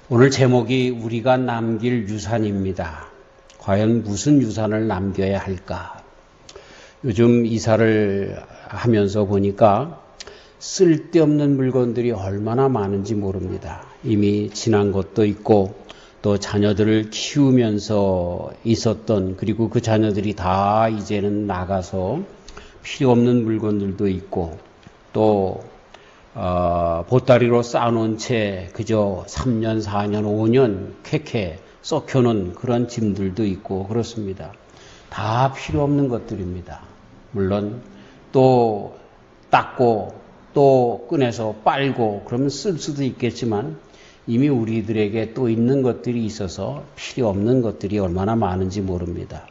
오늘 제목이 우리가 남길 유산입니다. 과연 무슨 유산을 남겨야 할까? 요즘 이사를 하면서 보니까 쓸데없는 물건들이 얼마나 많은지 모릅니다. 이미 지난 것도 있고 또 자녀들을 키우면서 있었던, 그리고 그 자녀들이 다 이제는 나가서 필요 없는 물건들도 있고, 또 보따리로 쌓아놓은 채 그저 3년, 4년, 5년 쾌쾌 썩혀놓은 그런 짐들도 있고 그렇습니다. 다 필요 없는 것들입니다. 물론 또 닦고 또 꺼내서 빨고 그러면 쓸 수도 있겠지만 이미 우리들에게 또 있는 것들이 있어서 필요 없는 것들이 얼마나 많은지 모릅니다.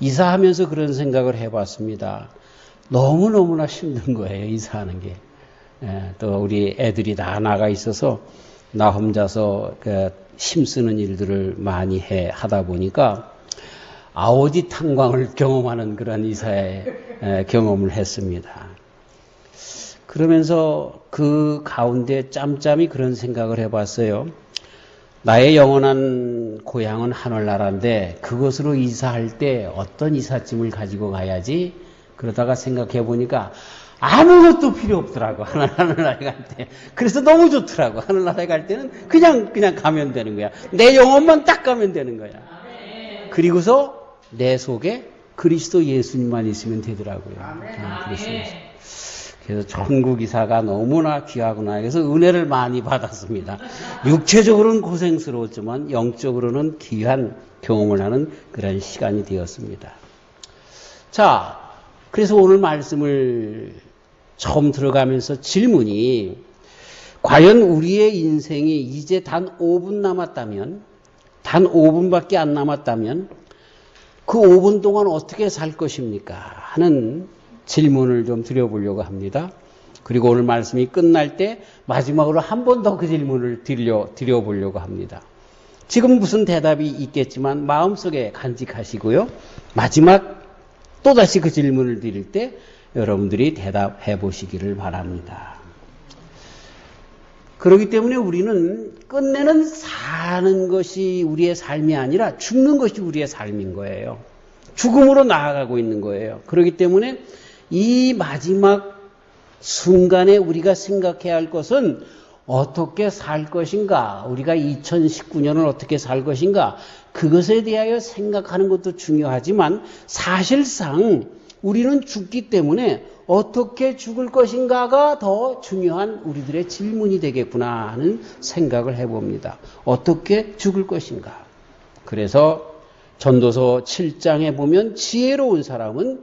이사하면서 그런 생각을 해봤습니다. 너무너무나 힘든 거예요, 이사하는 게. 또 우리 애들이 다 나가 있어서 나 혼자서 힘쓰는 일들을 많이 하다 보니까 아오디 탄광을 경험하는 그런 이사의 경험을 했습니다. 그러면서 그 가운데 짬짬이 그런 생각을 해봤어요. 나의 영원한 고향은 하늘나라인데 그것으로 이사할 때 어떤 이삿짐을 가지고 가야지? 그러다가 생각해 보니까 아무것도 필요 없더라고, 하늘나라에 갈 때. 그래서 너무 좋더라고. 하늘나라에 갈 때는 그냥 가면 되는 거야. 내 영혼만 딱 가면 되는 거야. 그리고서 내 속에 그리스도 예수님만 있으면 되더라고요. 그래서 천국 이사가 너무나 귀하구나. 그래서 은혜를 많이 받았습니다. 육체적으로는 고생스러웠지만 영적으로는 귀한 경험을 하는 그런 시간이 되었습니다. 자, 그래서 오늘 말씀을 처음 들어가면서 질문이, 과연 우리의 인생이 이제 단 5분 남았다면, 단 5분밖에 안 남았다면 그 5분 동안 어떻게 살 것입니까? 하는 질문을 좀 드려보려고 합니다. 그리고 오늘 말씀이 끝날 때 마지막으로 한 번 더 그 질문을 드려보려고 합니다. 지금 무슨 대답이 있겠지만 마음속에 간직하시고요. 마지막 또다시 그 질문을 드릴 때 여러분들이 대답해 보시기를 바랍니다. 그렇기 때문에 우리는 끝내는 사는 것이 우리의 삶이 아니라 죽는 것이 우리의 삶인 거예요. 죽음으로 나아가고 있는 거예요. 그렇기 때문에 이 마지막 순간에 우리가 생각해야 할 것은 어떻게 살 것인가, 우리가 2019년을 어떻게 살 것인가, 그것에 대하여 생각하는 것도 중요하지만 사실상 우리는 죽기 때문에 어떻게 죽을 것인가가 더 중요한 우리들의 질문이 되겠구나 하는 생각을 해봅니다. 어떻게 죽을 것인가. 그래서 전도서 7장에 보면 지혜로운 사람은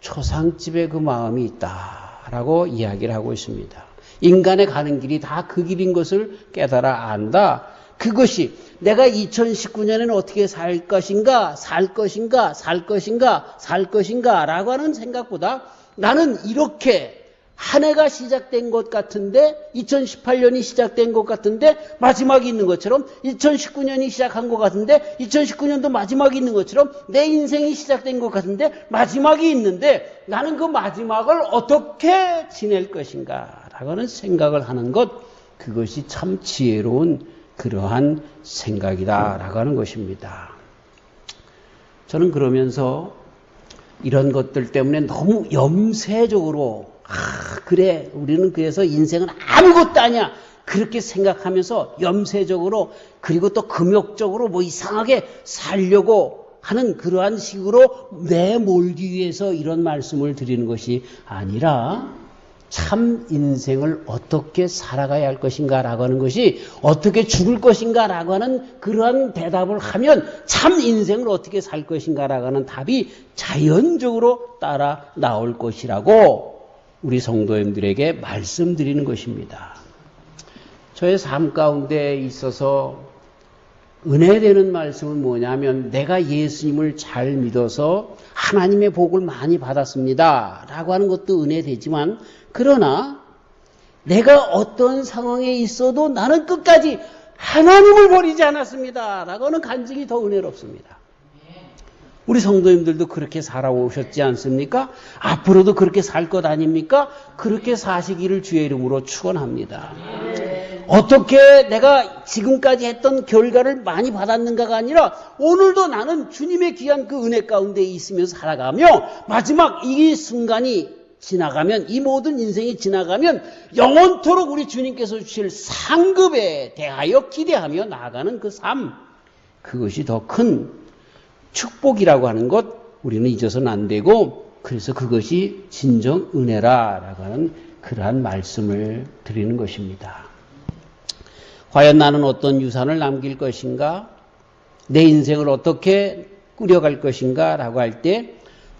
초상집에 그 마음이 있다라고 이야기를 하고 있습니다. 인간의 가는 길이 다 그 길인 것을 깨달아 안다. 그것이 내가 2019년에는 어떻게 살 것인가 라고 하는 생각보다 나는 이렇게 한 해가 시작된 것 같은데, 2018년이 시작된 것 같은데 마지막이 있는 것처럼, 2019년이 시작한 것 같은데 2019년도 마지막이 있는 것처럼 내 인생이 시작된 것 같은데 마지막이 있는데 나는 그 마지막을 어떻게 지낼 것인가 라고 하는 생각을 하는 것, 그것이 참 지혜로운 그러한 생각이다라고 하는 것입니다. 저는 그러면서 이런 것들 때문에 너무 염세적으로 그래 우리는 그래서 인생은 아무것도 아니야 그렇게 생각하면서 염세적으로, 그리고 또 금욕적으로 뭐 이상하게 살려고 하는 그러한 식으로 내몰기 위해서 이런 말씀을 드리는 것이 아니라, 참 인생을 어떻게 살아가야 할 것인가 라고 하는 것이, 어떻게 죽을 것인가 라고 하는 그러한 대답을 하면 참 인생을 어떻게 살 것인가 라고 하는 답이 자연적으로 따라 나올 것이라고 우리 성도님들에게 말씀드리는 것입니다. 저의 삶 가운데 있어서 은혜되는 말씀은 뭐냐면, 내가 예수님을 잘 믿어서 하나님의 복을 많이 받았습니다 라고 하는 것도 은혜되지만, 그러나 내가 어떤 상황에 있어도 나는 끝까지 하나님을 버리지 않았습니다 라고 하는 간증이 더 은혜롭습니다. 우리 성도님들도 그렇게 살아오셨지 않습니까? 앞으로도 그렇게 살 것 아닙니까? 그렇게 사시기를 주의 이름으로 축원합니다. 어떻게 내가 지금까지 했던 결과를 많이 받았는가가 아니라 오늘도 나는 주님의 귀한 그 은혜 가운데 있으면서 살아가며 마지막 이 순간이 지나가면, 이 모든 인생이 지나가면 영원토록 우리 주님께서 주실 상급에 대하여 기대하며 나아가는 그 삶, 그것이 더 큰 축복이라고 하는 것 우리는 잊어서는 안 되고, 그래서 그것이 진정 은혜라라고 하는 그러한 말씀을 드리는 것입니다. 과연 나는 어떤 유산을 남길 것인가? 내 인생을 어떻게 꾸려갈 것인가? 라고 할 때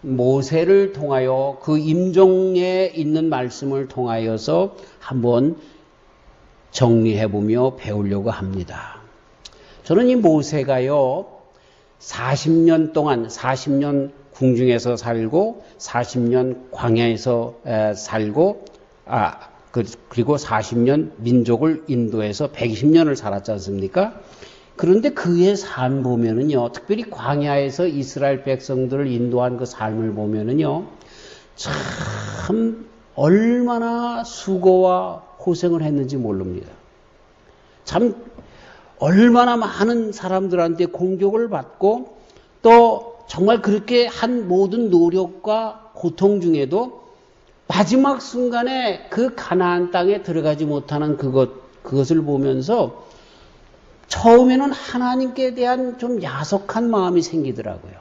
모세를 통하여 그 임종에 있는 말씀을 통하여서 한번 정리해보며 배우려고 합니다. 저는 이 모세가요, 40년 동안 40년 궁중에서 살고 40년 광야에서 살고 그리고 40년 민족을 인도해서 120년을 살았지 않습니까? 그런데 그의 삶 보면은요, 특별히 광야에서 이스라엘 백성들을 인도한 그 삶을 보면은요, 참 얼마나 수고와 고생을 했는지 모릅니다. 참 얼마나 많은 사람들한테 공격을 받고 또 정말 그렇게 한 모든 노력과 고통 중에도 마지막 순간에 그 가나안 땅에 들어가지 못하는 그것을 보면서 처음에는 하나님께 대한 좀 야속한 마음이 생기더라고요.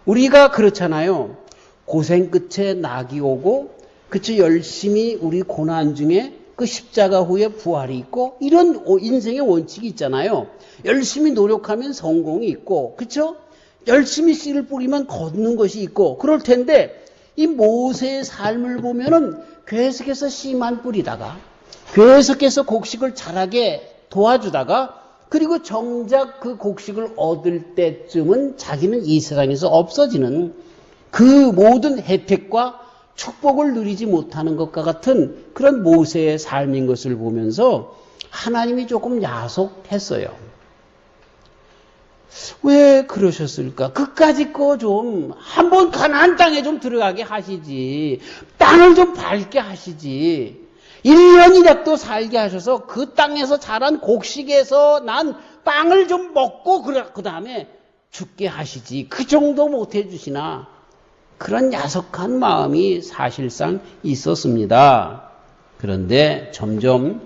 우리가 그렇잖아요. 고생 끝에 낙이 오고, 그쵸, 열심히 우리 고난 중에 그 십자가 후에 부활이 있고, 이런 인생의 원칙이 있잖아요. 열심히 노력하면 성공이 있고, 그쵸? 열심히 씨를 뿌리면 걷는 것이 있고, 그럴 텐데, 이 모세의 삶을 보면은 계속해서 씨만 뿌리다가, 계속해서 곡식을 자라게 도와주다가, 그리고 정작 그 곡식을 얻을 때쯤은 자기는 이 세상에서 없어지는 그 모든 혜택과 축복을 누리지 못하는 것과 같은 그런 모세의 삶인 것을 보면서 하나님이 조금 야속했어요. 왜 그러셨을까? 그까짓 거 좀 한번 가나안 땅에 좀 들어가게 하시지. 땅을 좀 밟게 하시지. 1년이라도 살게 하셔서 그 땅에서 자란 곡식에서 난 빵을 좀 먹고 그 다음에 죽게 하시지. 그 정도 못 해주시나. 그런 야속한 마음이 사실상 있었습니다. 그런데 점점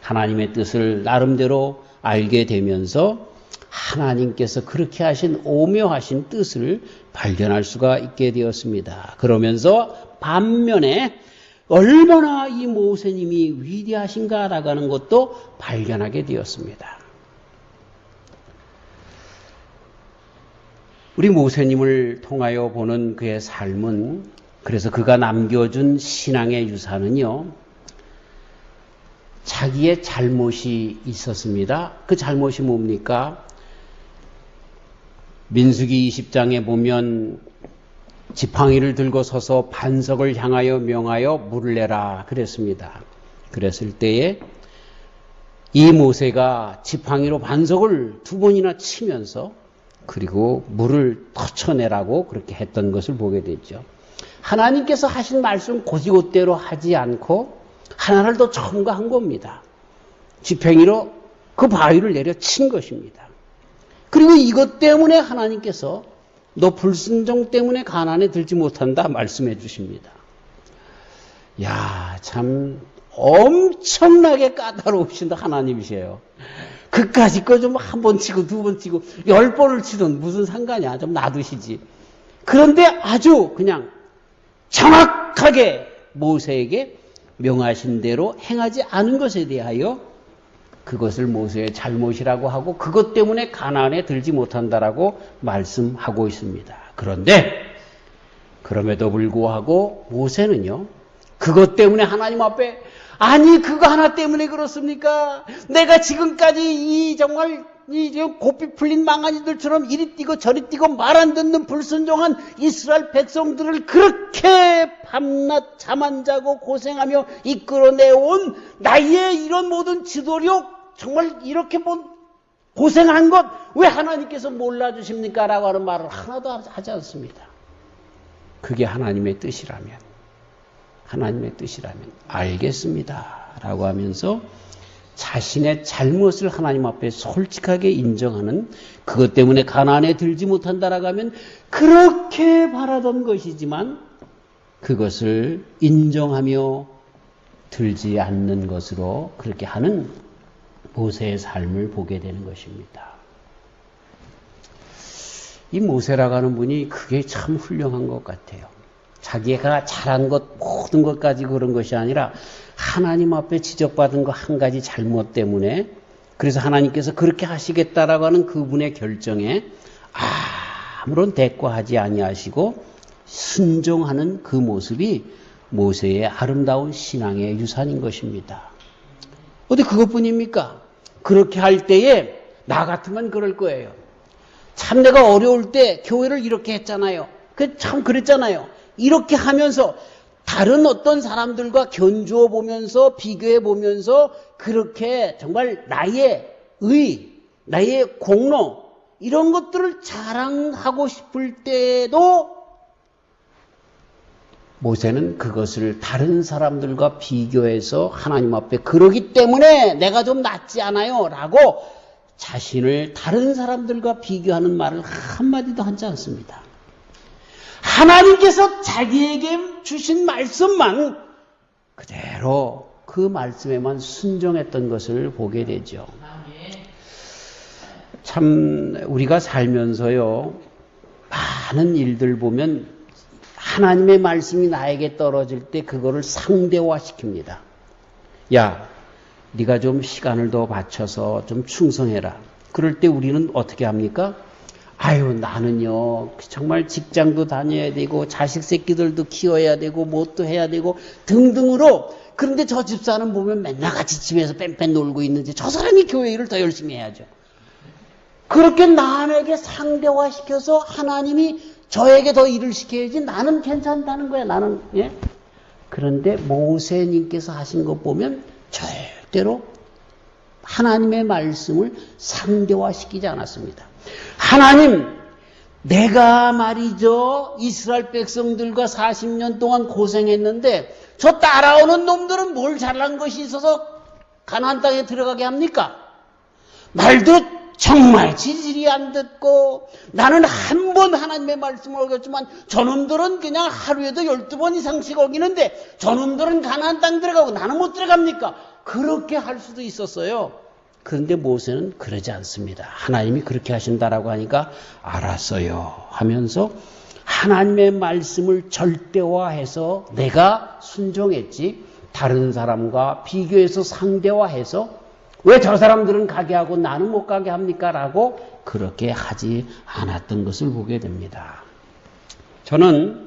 하나님의 뜻을 나름대로 알게 되면서 하나님께서 그렇게 하신 오묘하신 뜻을 발견할 수가 있게 되었습니다. 그러면서 반면에 얼마나 이 모세님이 위대하신가라고 하는 것도 발견하게 되었습니다. 우리 모세님을 통하여 보는 그의 삶은, 그래서 그가 남겨준 신앙의 유산은요, 자기의 잘못이 있었습니다. 그 잘못이 뭡니까? 민수기 20장에 보면 지팡이를 들고 서서 반석을 향하여 명하여 물을 내라 그랬습니다. 그랬을 때에 이 모세가 지팡이로 반석을 2번이나 치면서 그리고 물을 터쳐내라고 그렇게 했던 것을 보게 되죠. 하나님께서 하신 말씀 곧이곧대로 하지 않고 하나를 더 첨가한 겁니다. 지팡이로 그 바위를 내려 친 것입니다. 그리고 이것 때문에 하나님께서 너 불순종 때문에 가나안에 들지 못한다 말씀해 주십니다. 야, 참 엄청나게 까다로우신 하나님이세요. 그까짓 거 좀 1번 치고 2번 치고 10번을 치든 무슨 상관이야. 좀 놔두시지. 그런데 아주 그냥 정확하게 모세에게 명하신 대로 행하지 않은 것에 대하여 그것을 모세의 잘못이라고 하고 그것 때문에 가나안에 들지 못한다라고 말씀하고 있습니다. 그런데 그럼에도 불구하고 모세는요, 그것 때문에 하나님 앞에, 아니 그거 하나 때문에 그렇습니까? 내가 지금까지 정말 고삐 풀린 망아지들처럼 이리 뛰고 저리 뛰고 말 안 듣는 불순종한 이스라엘 백성들을 그렇게 밤낮 잠 안 자고 고생하며 이끌어내온 나의 이런 모든 지도력, 정말 이렇게 고생한 것 왜 하나님께서 몰라주십니까? 라고 하는 말을 하나도 하지 않습니다. 그게 하나님의 뜻이라면 알겠습니다. 라고 하면서 자신의 잘못을 하나님 앞에 솔직하게 인정하는, 그것 때문에 가나안에 들지 못한다라고 하면 그렇게 바라던 것이지만 그것을 인정하며 들지 않는 것으로 그렇게 하는 모세의 삶을 보게 되는 것입니다. 이 모세라고 하는 분이 그게 참 훌륭한 것 같아요. 자기가 잘한 것 모든 것 가지고 그런 것이 아니라 하나님 앞에 지적받은 거 한 가지 잘못 때문에, 그래서 하나님께서 그렇게 하시겠다라고 하는 그분의 결정에 아무런 대꾸하지 아니하시고 순종하는 그 모습이 모세의 아름다운 신앙의 유산인 것입니다. 어디 그것뿐입니까? 그렇게 할 때에 나 같으면 그럴 거예요. 참 내가 어려울 때 교회를 이렇게 했잖아요. 참 그랬잖아요. 이렇게 하면서 다른 어떤 사람들과 견주어 보면서 비교해 보면서 그렇게 정말 나의 나의 공로 이런 것들을 자랑하고 싶을 때도 모세는 그것을 다른 사람들과 비교해서 하나님 앞에 그러기 때문에 내가 좀 낫지 않아요? 라고 자신을 다른 사람들과 비교하는 말을 한마디도 하지 않습니다. 하나님께서 자기에게 주신 말씀만 그대로 그 말씀에만 순종했던 것을 보게 되죠. 참 우리가 살면서요, 많은 일들 보면 하나님의 말씀이 나에게 떨어질 때 그거를 상대화시킵니다. 야, 네가 좀 시간을 더 바쳐서 좀 충성해라. 그럴 때 우리는 어떻게 합니까? 아유, 나는요 정말 직장도 다녀야 되고 자식 새끼들도 키워야 되고 뭣도 해야 되고 등등으로, 그런데 저 집사는 보면 맨날 같이 집에서 뺑뺑 놀고 있는데 저 사람이 교회 일을 더 열심히 해야죠. 그렇게 남에게 상대화시켜서 하나님이 저에게 더 일을 시켜야지 나는 괜찮다는 거야. 나는. 예? 그런데 모세님께서 하신 것 보면 절대로 하나님의 말씀을 상대화시키지 않았습니다. 하나님, 내가 말이죠 이스라엘 백성들과 40년 동안 고생했는데 저 따라오는 놈들은 뭘 잘난 것이 있어서 가나안 땅에 들어가게 합니까? 말도 정말 지질이 안 듣고, 나는 한 번 하나님의 말씀을 어겼지만 저놈들은 그냥 하루에도 12번 이상씩 어기는데 저놈들은 가나안 땅 들어가고 나는 못 들어갑니까? 그렇게 할 수도 있었어요. 그런데 모세는 그러지 않습니다. 하나님이 그렇게 하신다라고 하니까 알았어요 하면서 하나님의 말씀을 절대화해서 내가 순종했지, 다른 사람과 비교해서 상대화해서 왜 저 사람들은 가게 하고 나는 못 가게 합니까? 라고 그렇게 하지 않았던 것을 보게 됩니다. 저는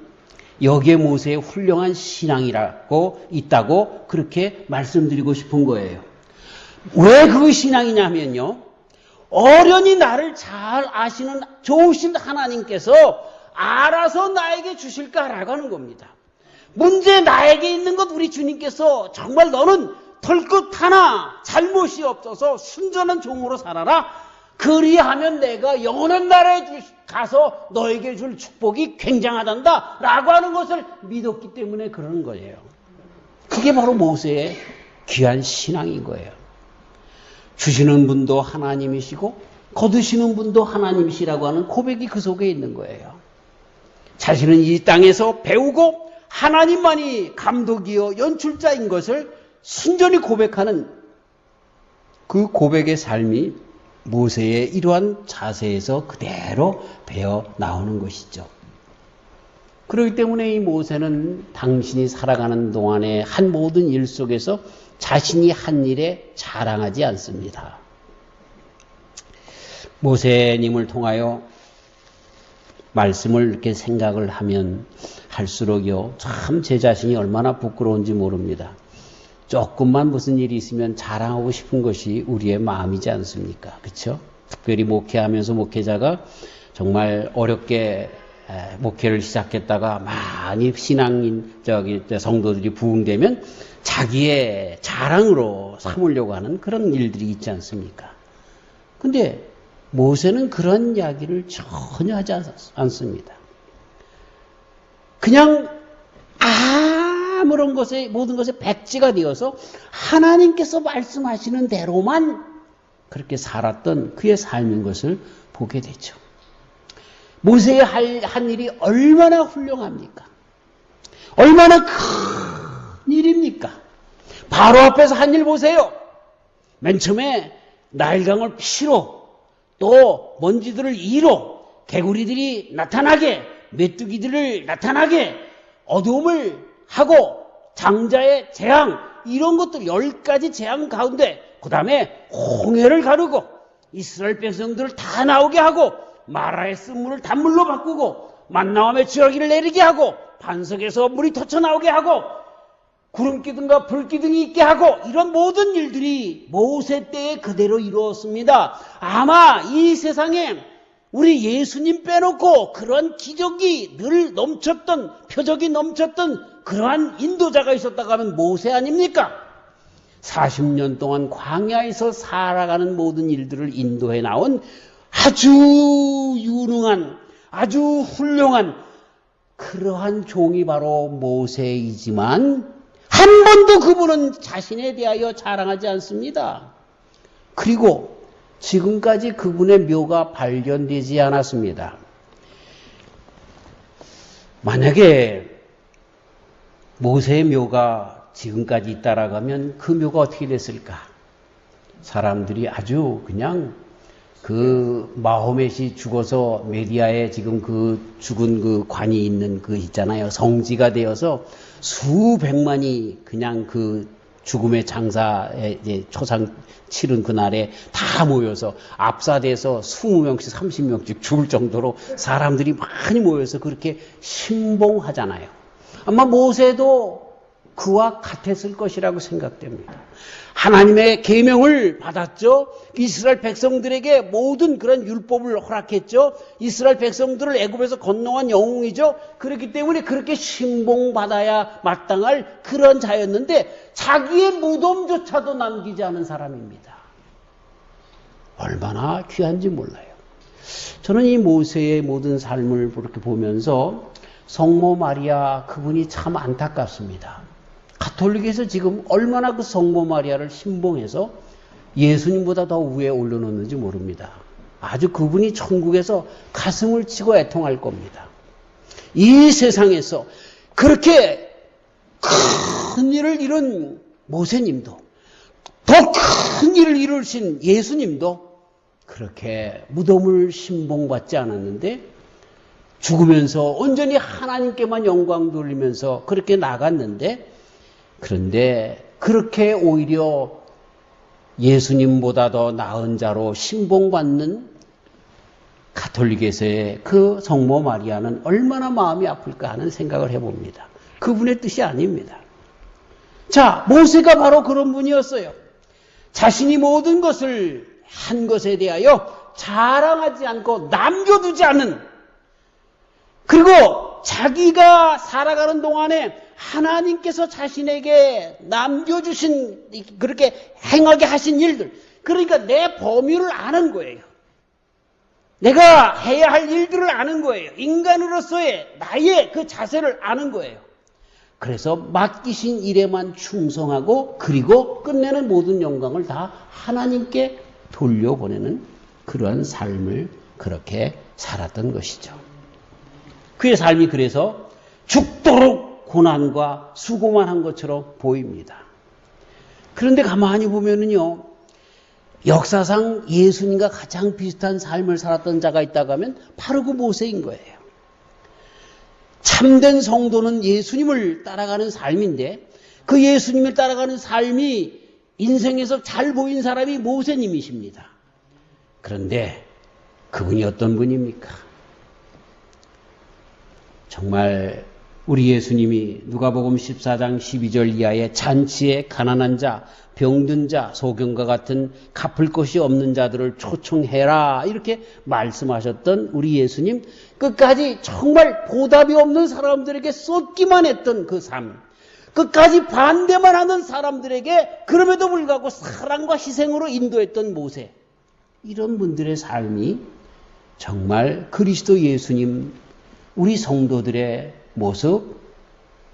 여기에 모세의 훌륭한 신앙이라고 있다고 그렇게 말씀드리고 싶은 거예요. 왜 그 신앙이냐면요, 어련히 나를 잘 아시는 좋으신 하나님께서 알아서 나에게 주실까라고 하는 겁니다. 문제 나에게 있는 것 우리 주님께서 정말 너는 털끝 하나 잘못이 없어서 순전한 종으로 살아라. 그리하면 내가 영원한 나라에 가서 너에게 줄 축복이 굉장하단다 라고 하는 것을 믿었기 때문에 그러는 거예요. 그게 바로 모세의 귀한 신앙인 거예요. 주시는 분도 하나님이시고 거두시는 분도 하나님이시라고 하는 고백이 그 속에 있는 거예요. 자신은 이 땅에서 배우고 하나님만이 감독이요 연출자인 것을 순전히 고백하는 그 고백의 삶이 모세의 이러한 자세에서 그대로 배어 나오는 것이죠. 그렇기 때문에 이 모세는 당신이 살아가는 동안의 한 모든 일 속에서 자신이 한 일에 자랑하지 않습니다. 모세님을 통하여 말씀을 이렇게 생각을 하면 할수록요, 참 제 자신이 얼마나 부끄러운지 모릅니다. 조금만 무슨 일이 있으면 자랑하고 싶은 것이 우리의 마음이지 않습니까? 그렇죠? 특별히 목회하면서 목회자가 정말 어렵게 목회를 시작했다가 많이 성도들이 부흥되면 자기의 자랑으로 삼으려고 하는 그런 일들이 있지 않습니까? 근데 모세는 그런 이야기를 전혀 하지 않습니다. 그냥 아무런 것에, 모든 것에 백지가 되어서 하나님께서 말씀하시는 대로만 그렇게 살았던 그의 삶인 것을 보게 되죠. 모세의 한 일이 얼마나 훌륭합니까? 얼마나 큰 일입니까? 바로 앞에서 한 일 보세요. 맨 처음에 나일강을 피로, 또 먼지들을 이로, 개구리들이 나타나게, 메뚜기들을 나타나게, 어두움을 하고 장자의 재앙, 이런 것들 10가지 재앙 가운데 그 다음에 홍해를 가르고 이스라엘 백성들을 다 나오게 하고 마라의 쓴물을 단물로 바꾸고 만나함의 지렁이를 내리게 하고 반석에서 물이 터쳐나오게 하고 구름기둥과 불기둥이 있게 하고 이런 모든 일들이 모세 때에 그대로 이루었습니다. 아마 이 세상에 우리 예수님 빼놓고 그런 기적이 늘 넘쳤던, 표적이 넘쳤던 그러한 인도자가 있었다고 하면 모세 아닙니까? 40년 동안 광야에서 살아가는 모든 일들을 인도해 나온 아주 유능한, 아주 훌륭한 그러한 종이 바로 모세이지만 한 번도 그분은 자신에 대하여 자랑하지 않습니다. 그리고 지금까지 그분의 묘가 발견되지 않았습니다. 만약에 모세의 묘가 지금까지 있다라고 하면 그 묘가 어떻게 됐을까? 사람들이 아주 그냥 그 마호멧이 죽어서 메디아에 지금 그 죽은 그 관이 있는 그 있잖아요. 성지가 되어서 수백만이 그냥 그 죽음의 장사에 이제 초상 치른 그날에 다 모여서 압사돼서 20명씩 30명씩 죽을 정도로 사람들이 많이 모여서 그렇게 신봉하잖아요. 아마 모세도 그와 같았을 것이라고 생각됩니다. 하나님의 계명을 받았죠. 이스라엘 백성들에게 모든 그런 율법을 허락했죠. 이스라엘 백성들을 애굽에서 건너간 영웅이죠. 그렇기 때문에 그렇게 신봉받아야 마땅할 그런 자였는데 자기의 무덤조차도 남기지 않은 사람입니다. 얼마나 귀한지 몰라요. 저는 이 모세의 모든 삶을 그렇게 보면서 성모 마리아 그분이 참 안타깝습니다. 가톨릭에서 지금 얼마나 그 성모 마리아를 신봉해서 예수님보다 더 위에 올려놓는지 모릅니다. 아주 그분이 천국에서 가슴을 치고 애통할 겁니다. 이 세상에서 그렇게 큰 일을 이룬 모세님도 더 큰 일을 이루신 예수님도 그렇게 무덤을 신봉받지 않았는데 죽으면서 온전히 하나님께만 영광 돌리면서 그렇게 나갔는데 그런데 그렇게 오히려 예수님보다 더 나은 자로 신봉받는 가톨릭에서의 그 성모 마리아는 얼마나 마음이 아플까 하는 생각을 해봅니다. 그분의 뜻이 아닙니다. 자, 모세가 바로 그런 분이었어요. 자신이 모든 것을 한 것에 대하여 자랑하지 않고 남겨두지 않은, 그리고 자기가 살아가는 동안에 하나님께서 자신에게 남겨주신, 그렇게 행하게 하신 일들, 그러니까 내 범위를 아는 거예요. 내가 해야 할 일들을 아는 거예요. 인간으로서의 나의 그 자세를 아는 거예요. 그래서 맡기신 일에만 충성하고 그리고 끝내는 모든 영광을 다 하나님께 돌려보내는 그러한 삶을 그렇게 살았던 것이죠. 그의 삶이 그래서 죽도록 고난과 수고만 한 것처럼 보입니다. 그런데 가만히 보면은요, 역사상 예수님과 가장 비슷한 삶을 살았던 자가 있다고 하면 바로 그 모세인 거예요. 참된 성도는 예수님을 따라가는 삶인데 그 예수님을 따라가는 삶이 인생에서 잘 보인 사람이 모세님이십니다. 그런데 그분이 어떤 분입니까? 정말 우리 예수님이 누가복음 14장 12절 이하에 잔치에 가난한 자, 병든 자, 소경과 같은 갚을 것이 없는 자들을 초청해라 이렇게 말씀하셨던 우리 예수님, 끝까지 정말 보답이 없는 사람들에게 쏟기만 했던 그 삶, 끝까지 반대만 하는 사람들에게 그럼에도 불구하고 사랑과 희생으로 인도했던 모세, 이런 분들의 삶이 정말 그리스도 예수님, 우리 성도들의 모습,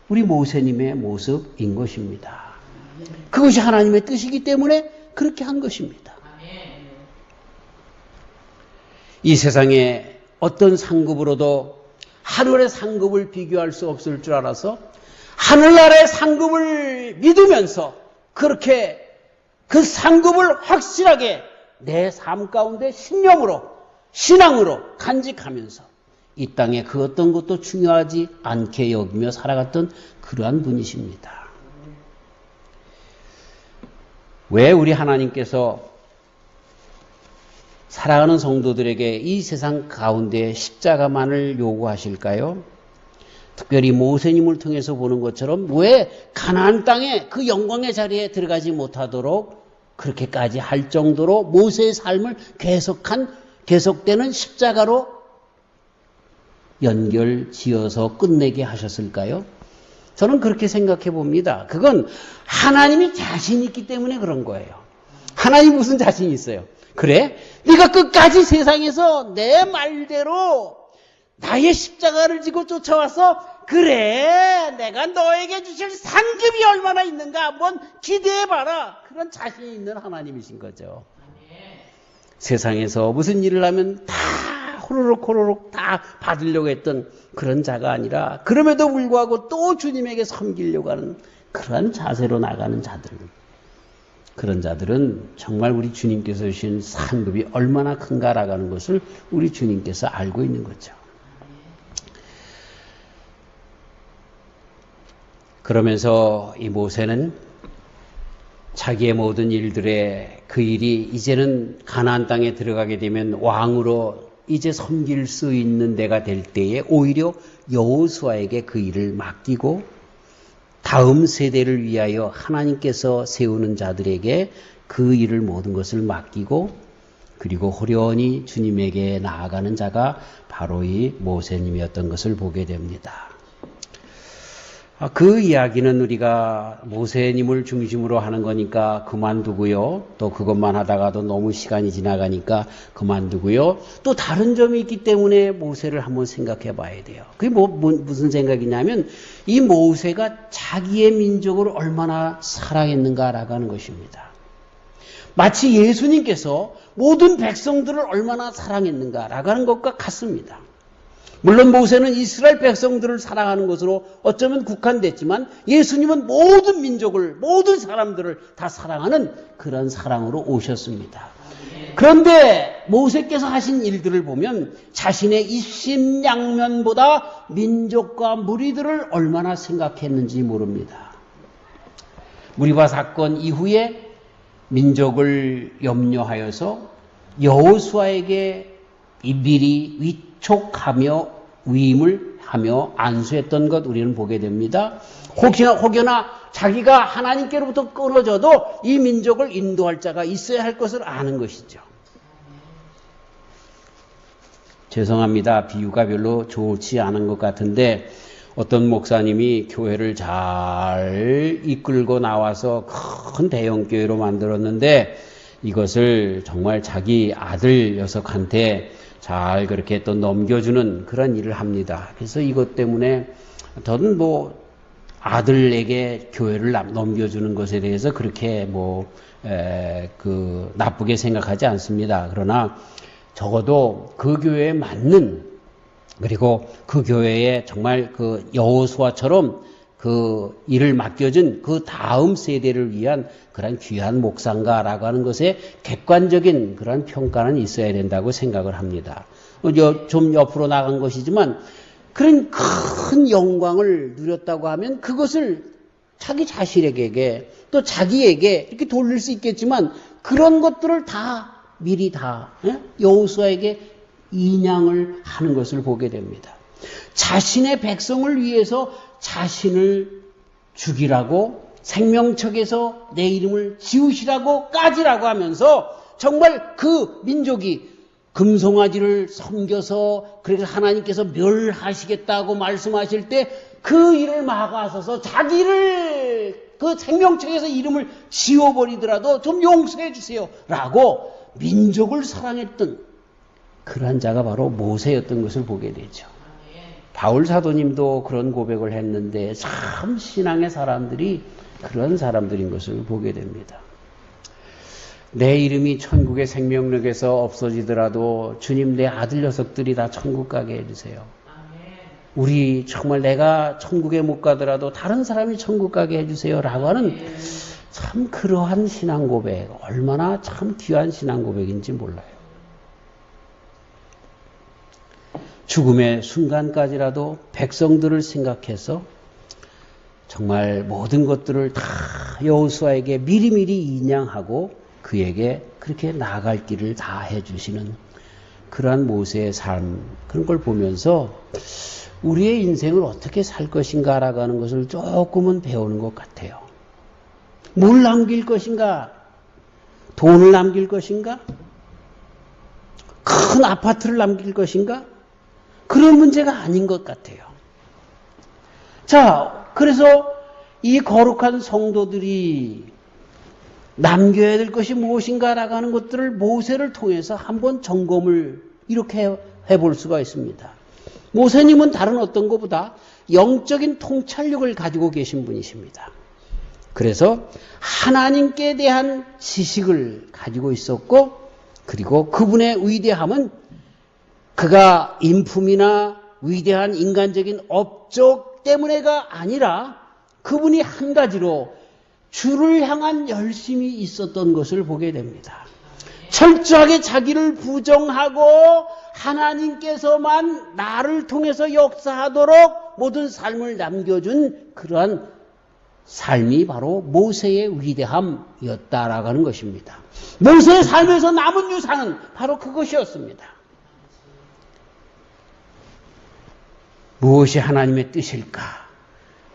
우리 모세님의 모습인 것입니다. 그것이 하나님의 뜻이기 때문에 그렇게 한 것입니다. 이 세상에 어떤 상급으로도 하늘의 상급을 비교할 수 없을 줄 알아서 하늘나라의 상급을 믿으면서 그렇게 그 상급을 확실하게 내 삶 가운데 신념으로, 신앙으로 간직하면서 이 땅에 그 어떤 것도 중요하지 않게 여기며 살아갔던 그러한 분이십니다. 왜 우리 하나님께서 사랑하는 성도들에게 이 세상 가운데 십자가만을 요구하실까요? 특별히 모세님을 통해서 보는 것처럼 왜 가나안 땅에 그 영광의 자리에 들어가지 못하도록 그렇게까지 할 정도로 모세의 삶을 계속되는 십자가로 연결지어서 끝내게 하셨을까요? 저는 그렇게 생각해 봅니다. 그건 하나님이 자신 있기 때문에 그런 거예요. 하나님 무슨 자신이 있어요? 그래? 네가 끝까지 세상에서 내 말대로 나의 십자가를 지고 쫓아와서 그래 내가 너에게 주실 상급이 얼마나 있는가 한번 기대해봐라. 그런 자신이 있는 하나님이신 거죠. 세상에서 무슨 일을 하면 다 호로록 다 받으려고 했던 그런 자가 아니라 그럼에도 불구하고 또 주님에게 섬기려고 하는 그러한 자세로 나가는 자들, 그런 자들은 정말 우리 주님께서 주신 상급이 얼마나 큰가라는 것을 우리 주님께서 알고 있는 거죠. 그러면서 이 모세는 자기의 모든 일들에 그 일이 이제는 가나안 땅에 들어가게 되면 왕으로 이제 섬길 수 있는 데가 될 때에 오히려 여호수아에게 그 일을 맡기고 다음 세대를 위하여 하나님께서 세우는 자들에게 그 일을 모든 것을 맡기고 그리고 호련히 주님에게 나아가는 자가 바로 이 모세님이었던 것을 보게 됩니다. 그 이야기는 우리가 모세님을 중심으로 하는 거니까 그만두고요. 또 그것만 하다가도 너무 시간이 지나가니까 그만두고요. 또 다른 점이 있기 때문에 모세를 한번 생각해 봐야 돼요. 그게 무슨 생각이냐면 이 모세가 자기의 민족을 얼마나 사랑했는가라고 하는 것입니다. 마치 예수님께서 모든 백성들을 얼마나 사랑했는가라고 하는 것과 같습니다. 물론 모세는 이스라엘 백성들을 사랑하는 것으로 어쩌면 국한됐지만 예수님은 모든 민족을, 모든 사람들을 다 사랑하는 그런 사랑으로 오셨습니다. 그런데 모세께서 하신 일들을 보면 자신의 입신양면보다 민족과 무리들을 얼마나 생각했는지 모릅니다. 무리바 사건 이후에 민족을 염려하여서 여호수아에게 미리 위촉하며 위임을 하며 안수했던 것 우리는 보게 됩니다. 혹여나 자기가 하나님께로부터 끊어져도 이 민족을 인도할 자가 있어야 할 것을 아는 것이죠. 죄송합니다. 비유가 별로 좋지 않은 것 같은데 어떤 목사님이 교회를 잘 이끌고 나와서 큰 대형교회로 만들었는데 이것을 정말 자기 아들 녀석한테 잘 그렇게 또 넘겨주는 그런 일을 합니다. 그래서 이것 때문에 저는 아들에게 교회를 넘겨주는 것에 대해서 그렇게 나쁘게 생각하지 않습니다. 그러나 적어도 그 교회에 맞는 그리고 그 교회에 정말 그 여호수아처럼 그 일을 맡겨준 그 다음 세대를 위한 그런 귀한 목사인가라고 하는 것에 객관적인 그런 평가는 있어야 된다고 생각을 합니다. 좀 옆으로 나간 것이지만 그런 큰 영광을 누렸다고 하면 그것을 자기 자신에게 또 자기에게 이렇게 돌릴 수 있겠지만 그런 것들을 미리 여호수아에게 인양을 하는 것을 보게 됩니다. 자신의 백성을 위해서 자신을 죽이라고 생명책에서 내 이름을 지우시라고까지라고 하면서 정말 그 민족이 금송아지를 섬겨서 그래서 하나님께서 멸하시겠다고 말씀하실 때 그 일을 막아서서 자기를 그 생명책에서 이름을 지워버리더라도 좀 용서해 주세요 라고 민족을 사랑했던 그러한 자가 바로 모세였던 것을 보게 되죠. 바울 사도님도 그런 고백을 했는데 참 신앙의 사람들이 그런 사람들인 것을 보게 됩니다. 내 이름이 천국의 생명력에서 없어지더라도 주님 내 아들 녀석들이 다 천국 가게 해주세요. 우리 정말 내가 천국에 못 가더라도 다른 사람이 천국 가게 해주세요 라고 하는 참 그러한 신앙 고백, 얼마나 참 귀한 신앙 고백인지 몰라요. 죽음의 순간까지라도 백성들을 생각해서 정말 모든 것들을 다 여호수아에게 미리미리 인양하고 그에게 그렇게 나아갈 길을 다 해주시는 그러한 모세의 삶, 그런 걸 보면서 우리의 인생을 어떻게 살 것인가라고 하는 것을 조금은 배우는 것 같아요. 뭘 남길 것인가? 돈을 남길 것인가? 큰 아파트를 남길 것인가? 그런 문제가 아닌 것 같아요. 자, 그래서 이 거룩한 성도들이 남겨야 될 것이 무엇인가라고 하는 것들을 모세를 통해서 한번 점검을 이렇게 해볼 수가 있습니다. 모세님은 다른 어떤 것보다 영적인 통찰력을 가지고 계신 분이십니다. 그래서 하나님께 대한 지식을 가지고 있었고, 그리고 그분의 위대함은 그가 인품이나 위대한 인간적인 업적 때문에가 아니라 그분이 한 가지로 주를 향한 열심이 있었던 것을 보게 됩니다. 철저하게 자기를 부정하고 하나님께서만 나를 통해서 역사하도록 모든 삶을 남겨준 그러한 삶이 바로 모세의 위대함이었다라고 하는 것입니다. 모세의 삶에서 남은 유산은 바로 그것이었습니다. 무엇이 하나님의 뜻일까?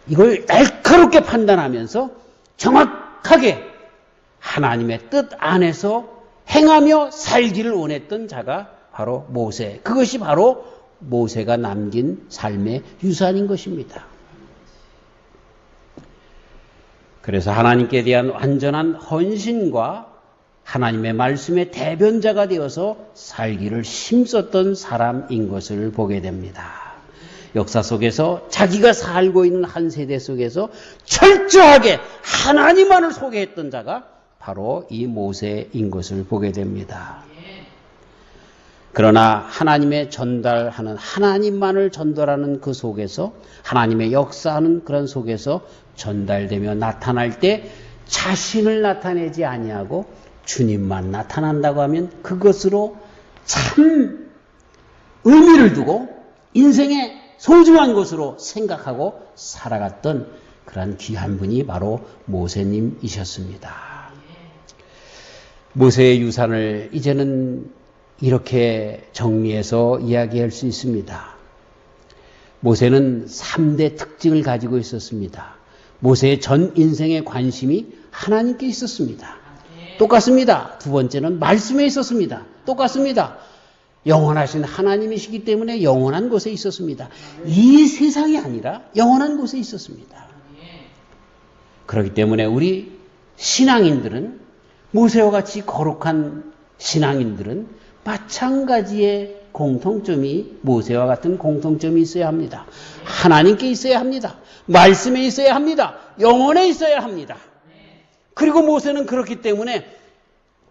이걸 날카롭게 판단하면서 정확하게 하나님의 뜻 안에서 행하며 살기를 원했던 자가 바로 모세. 그것이 바로 모세가 남긴 삶의 유산인 것입니다. 그래서 하나님께 대한 완전한 헌신과 하나님의 말씀의 대변자가 되어서 살기를 힘썼던 사람인 것을 보게 됩니다. 역사 속에서 자기가 살고 있는 한 세대 속에서 철저하게 하나님만을 소개했던 자가 바로 이 모세인 것을 보게 됩니다. 그러나 하나님의 전달하는, 하나님만을 전달하는 그 속에서, 하나님의 역사하는 그런 속에서 전달되며 나타날 때 자신을 나타내지 아니하고 주님만 나타난다고 하면 그것으로 참 의미를 두고 인생의 소중한 것으로 생각하고 살아갔던 그런 귀한 분이 바로 모세님이셨습니다. 모세의 유산을 이제는 이렇게 정리해서 이야기할 수 있습니다. 모세는 3대 특징을 가지고 있었습니다. 모세의 전 인생의 관심이 하나님께 있었습니다. 똑같습니다. 두 번째는 말씀에 있었습니다. 똑같습니다. 영원하신 하나님이시기 때문에 영원한 곳에 있었습니다. 이 세상이 아니라 영원한 곳에 있었습니다. 그렇기 때문에 우리 신앙인들은, 모세와 같이 거룩한 신앙인들은 마찬가지의 공통점이, 모세와 같은 공통점이 있어야 합니다. 하나님께 있어야 합니다. 말씀에 있어야 합니다. 영혼에 있어야 합니다. 그리고 모세는 그렇기 때문에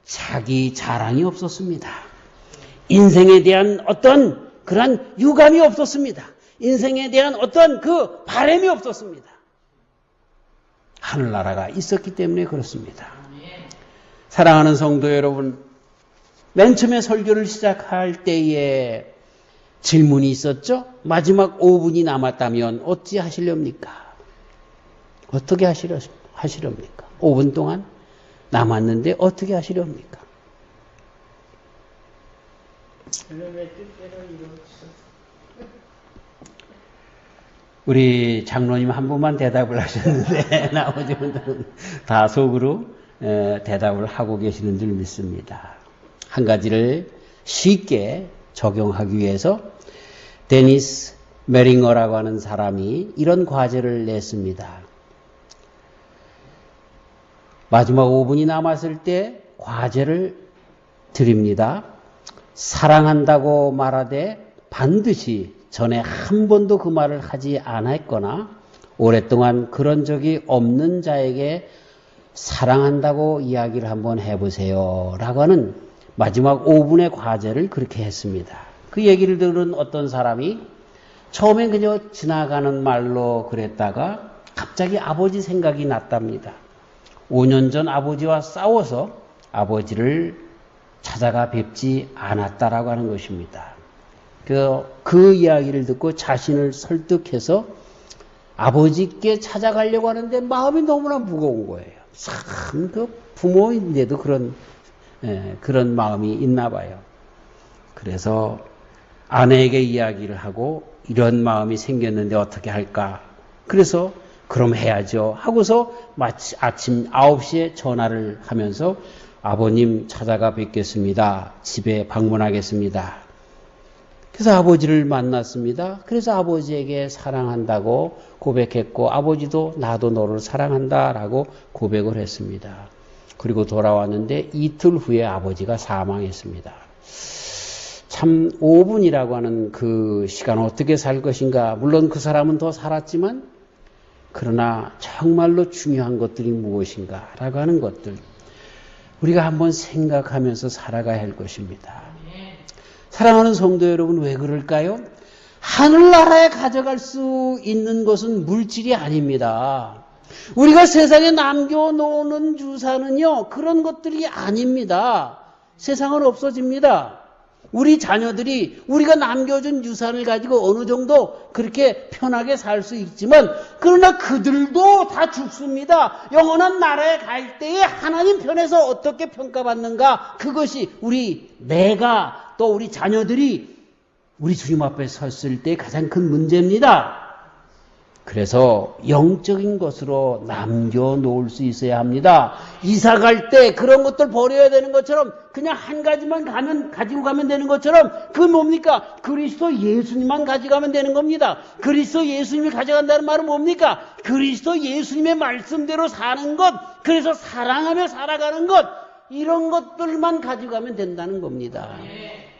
자기 자랑이 없었습니다. 인생에 대한 어떤 그런 유감이 없었습니다. 인생에 대한 어떤 그 바람이 없었습니다. 하늘나라가 있었기 때문에 그렇습니다. 사랑하는 성도 여러분, 맨 처음에 설교를 시작할 때에 질문이 있었죠? 마지막 5분이 남았다면 어찌 하시렵니까? 어떻게 하시렵니까? 5분 동안 남았는데 어떻게 하시렵니까? 우리 장로님 한 분만 대답을 하셨는데 나머지 분들은 다 속으로 대답을 하고 계시는 줄 믿습니다. 한 가지를 쉽게 적용하기 위해서 데니스 메링어라고 하는 사람이 이런 과제를 냈습니다. 마지막 5분이 남았을 때 과제를 드립니다. 사랑한다고 말하되 반드시 전에 한 번도 그 말을 하지 않았거나 오랫동안 그런 적이 없는 자에게 사랑한다고 이야기를 한번 해보세요. 라고 하는 마지막 5분의 과제를 그렇게 했습니다. 그 얘기를 들은 어떤 사람이 처음엔 그저 지나가는 말로 그랬다가 갑자기 아버지 생각이 났답니다. 5년 전 아버지와 싸워서 아버지를 찾아가 뵙지 않았다라고 하는 것입니다. 그 이야기를 듣고 자신을 설득해서 아버지께 찾아가려고 하는데 마음이 너무나 무거운 거예요. 참, 부모인데도 그런 마음이 있나 봐요. 그래서 아내에게 이야기를 하고 이런 마음이 생겼는데 어떻게 할까? 그래서 그럼 해야죠 하고서 마치 아침 9시에 전화를 하면서 아버님 찾아가 뵙겠습니다. 집에 방문하겠습니다. 그래서 아버지를 만났습니다. 그래서 아버지에게 사랑한다고 고백했고 아버지도 나도 너를 사랑한다라고 고백을 했습니다. 그리고 돌아왔는데 이틀 후에 아버지가 사망했습니다. 참 5분이라고 하는 그 시간 어떻게 살 것인가. 물론 그 사람은 더 살았지만 그러나 정말로 중요한 것들이 무엇인가라고 하는 것들 우리가 한번 생각하면서 살아가야 할 것입니다. 사랑하는 성도 여러분, 왜 그럴까요? 하늘나라에 가져갈 수 있는 것은 물질이 아닙니다. 우리가 세상에 남겨놓는 유산은요, 그런 것들이 아닙니다. 세상은 없어집니다. 우리 자녀들이 우리가 남겨준 유산을 가지고 어느 정도 그렇게 편하게 살 수 있지만 그러나 그들도 다 죽습니다. 영원한 나라에 갈 때에 하나님 편에서 어떻게 평가받는가, 그것이 내가 또 우리 자녀들이 우리 주님 앞에 섰을 때 가장 큰 문제입니다. 그래서 영적인 것으로 남겨놓을 수 있어야 합니다. 이사 갈 때 그런 것들 버려야 되는 것처럼 그냥 한 가지만 가지고 가면 되는 것처럼 그건 뭡니까? 그리스도 예수님만 가져가면 되는 겁니다. 그리스도 예수님이 가져간다는 말은 뭡니까? 그리스도 예수님의 말씀대로 사는 것, 그래서 사랑하며 살아가는 것, 이런 것들만 가져가면 된다는 겁니다.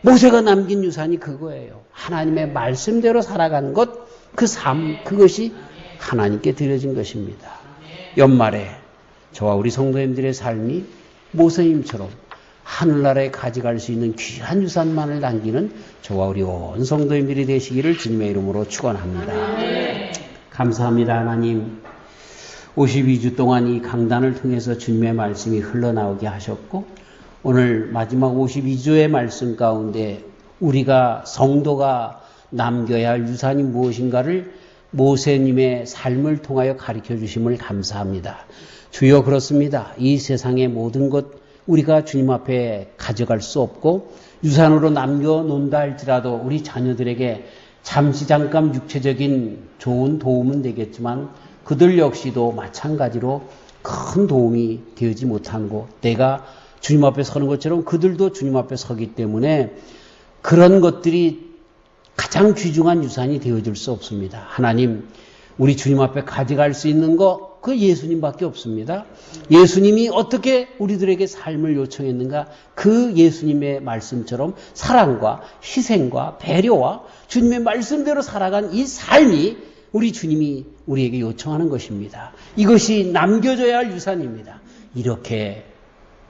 모세가 남긴 유산이 그거예요. 하나님의 말씀대로 살아가는 것, 그 삶, 그것이 하나님께 드려진 것입니다. 연말에 저와 우리 성도님들의 삶이 모세님처럼 하늘나라에 가져갈 수 있는 귀한 유산만을 남기는 저와 우리 온 성도님들이 되시기를 주님의 이름으로 축원합니다. 감사합니다. 하나님, 52주 동안 이 강단을 통해서 주님의 말씀이 흘러나오게 하셨고 오늘 마지막 52주의 말씀 가운데 우리가 성도가 남겨야 할 유산이 무엇인가를 모세님의 삶을 통하여 가르쳐 주심을 감사합니다. 주여, 그렇습니다. 이 세상의 모든 것 우리가 주님 앞에 가져갈 수 없고 유산으로 남겨놓는다 할지라도 우리 자녀들에게 잠깐 육체적인 좋은 도움은 되겠지만 그들 역시도 마찬가지로 큰 도움이 되지 못한 내가 주님 앞에 서는 것처럼 그들도 주님 앞에 서기 때문에 그런 것들이 가장 귀중한 유산이 되어줄 수 없습니다. 하나님, 우리 주님 앞에 가져갈 수 있는 거, 그 예수님밖에 없습니다. 예수님이 어떻게 우리들에게 삶을 요청했는가, 그 예수님의 말씀처럼 사랑과 희생과 배려와 주님의 말씀대로 살아간 이 삶이 우리 주님이 우리에게 요청하는 것입니다. 이것이 남겨져야 할 유산입니다. 이렇게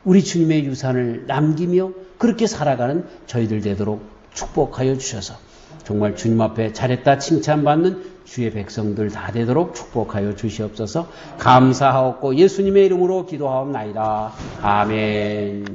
우리 주님의 유산을 남기며 그렇게 살아가는 저희들 되도록 축복하여 주셔서 정말 주님 앞에 잘했다 칭찬받는 주의 백성들 다 되도록 축복하여 주시옵소서. 감사하옵고 예수님의 이름으로 기도하옵나이다. 아멘.